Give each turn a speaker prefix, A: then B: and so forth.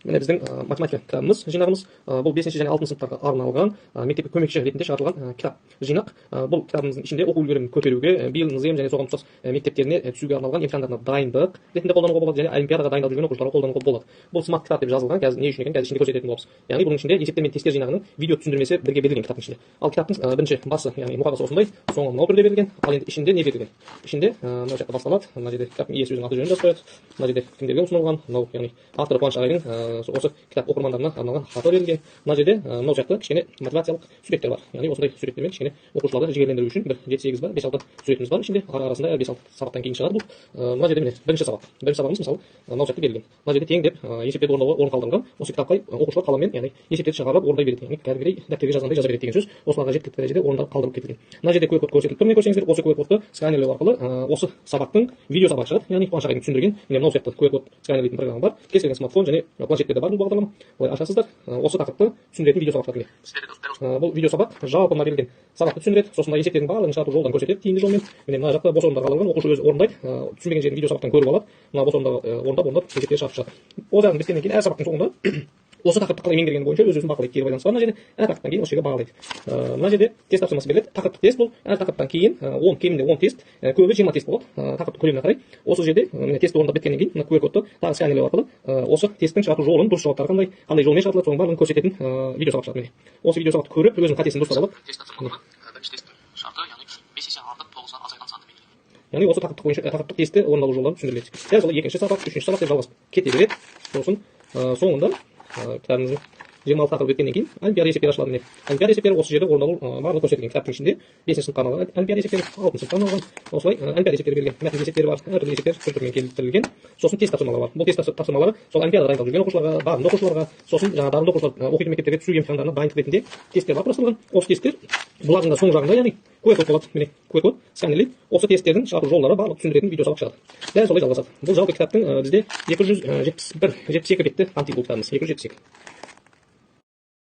A: Міне біздің математика кітабымыз, жинағымыз. Бұл 5 және 6 сыныптарға арналған мектепке көмекші ретінде шығарылған кітап жинақ. Бұл кітабымыздың ішінде оқу үлгерімін көтеруге, биыл НЗМ және соған ұқсас мектептеріне түсуге арналған емтихандарына дайындық ретінде қолдануға болады, және олимпиадаға дайындалып жүрген оқушыларға қолдануға болады. Бұл смарт кітап деп жазылған. Қазір не үшін екенін қазір ішінде көрсететін боламыз. Яғни бұның ішінде есептер мен тесттер жинағының видео түсіндірмесі бірге берілген кітаптың ішінде. Ал кітаптың бірінші басы, яғни мұқабасы осындай, соңы мынау түрде берілген. Ал енді ішінде не берілген? Ішінде мына жақта басталады. Мына жерде кітаптың иесі өзінің аты жөнін жазып қояды. Мына жерде кімдерге ұсынылған, мынау яғни авторы Қуаныш ағайдың осы кітап оқырмандарына арналған хаты берілген. Мына жерде мынау жақта кішкене мотивациялық суреттер бар. Яғни осындай суреттермен кішкене оқушыларды жігерлендіру үшін бір 7-8 бар, 5-6 суретіміз бар. Ішінде арасында 5-6 сабақтан кейін шығады бұл. Мына жерде міне бірінші сабақ. Бірінші сабағымыз мысалы мынау жақта берілген. Мына жерде тең деп есептерді орындауға орын қалдырылған. Осы кітапқа оқушылар қаламмен, яғни есептерді шығарып орындай береді. Яғни кәдімгідей дәптерге жазғандай жаза береді деген сөз. Осыларға жеткілікті дәрежеде орындап қалдырып кетілген. Мына жерде QR код көрсетіліп тұр. Міне көрсеңіздер, осы QR кодты сканерлеу арқылы осы сабақтың видео сабағы шығады. Яғни Қуаныш ағайдың түсіндірген, міне мынау сияқты QR код сканерлейтін программа бар. Кез келген смартфон және планшеттерде бар бұл бағдарлама. Олай ашасыздар. Осы тақырыпты түсіндіретін видео сабақ шығады. Бұл видео сабақ жалпы мына берілген сабақты түсіндіреді. Сосын есептердің барлығын шығарту жолдарын көрсетеді тиімді жолмен. Міне мына жақта бос орындарға алынған, оқушы өзі орындайды. Түсінбеген жерін видео сабақтан көріп алады. Мына бос орындарға орындап есептер шығарып шығады. Ол жағын біткеннен кейін әр сабақтың соңында осы тақырыпты қалай меңгергені бойынша өз-өзін бақылайды. Кері байланыс бар мына жерде. Әр тақырыптан кейін осы жерге бағалайды. Мына жерде тест тапсырмасы беріледі. Тақырыптық тест бұл. Әр тақырыптан кейін 10 кемінде 10 тест, көбі 20 тест болады. Тақырыптың көлеміне қарай. Осы жерде міне тестті орындап біткеннен кейін мына QR кодты тағы сканерлеу арқылы осы тесттің шығарту жолын, дұрыс жауаптары қандай жолмен шығарылады, соның барлығын көрсететін видео сабақ шығады. Міне осы видео сабақты көріп өзінің қатесін дұрыстап алып. Яғни осы тақырыптық бойынша тақырыптық тестті орындалу жолдарын түсіндіріледі. Дәл солай екінші сабақ, үшінші сабақ деп жалғасып кете береді. Сосын соңында кітабымыздың 26 тақырып өткеннен кейін олимпиада есептері ашылады. Міне олимпиада есептері осы жерде орындалу барлығы көрсетілген. Кітаптың ішінде 5 сыныпқа арналған олимпиада есептері, 6 сыныпқа арналған осылай олимпиада есептері берілген. Мәтін есептері бар, әртүрлі есептер түрмен келтірілген. Сосын тест тапсырмалары бар. Бұл тест тапсырмалары сол олимпиадаға дайындалып жүрген оқушыларға, дарынды оқушыларға, сосын жаңа дарынды оқушылар оқитын мектептерге түсу емтихандарына дайындық ретінде тесттер бар құрастырылған. Осы тесттер бұлардың да соң жағында, яғни QR код болады. Міне QR код сканерлейді. Осы тесттердің шығару жолдары барлық түсіндіретін видео сабақ шығады. Дәл солай жалғасады. Бұл жалпы кітаптың бізде 271-72 бетті қамтиды бұл кітабымыз. 272.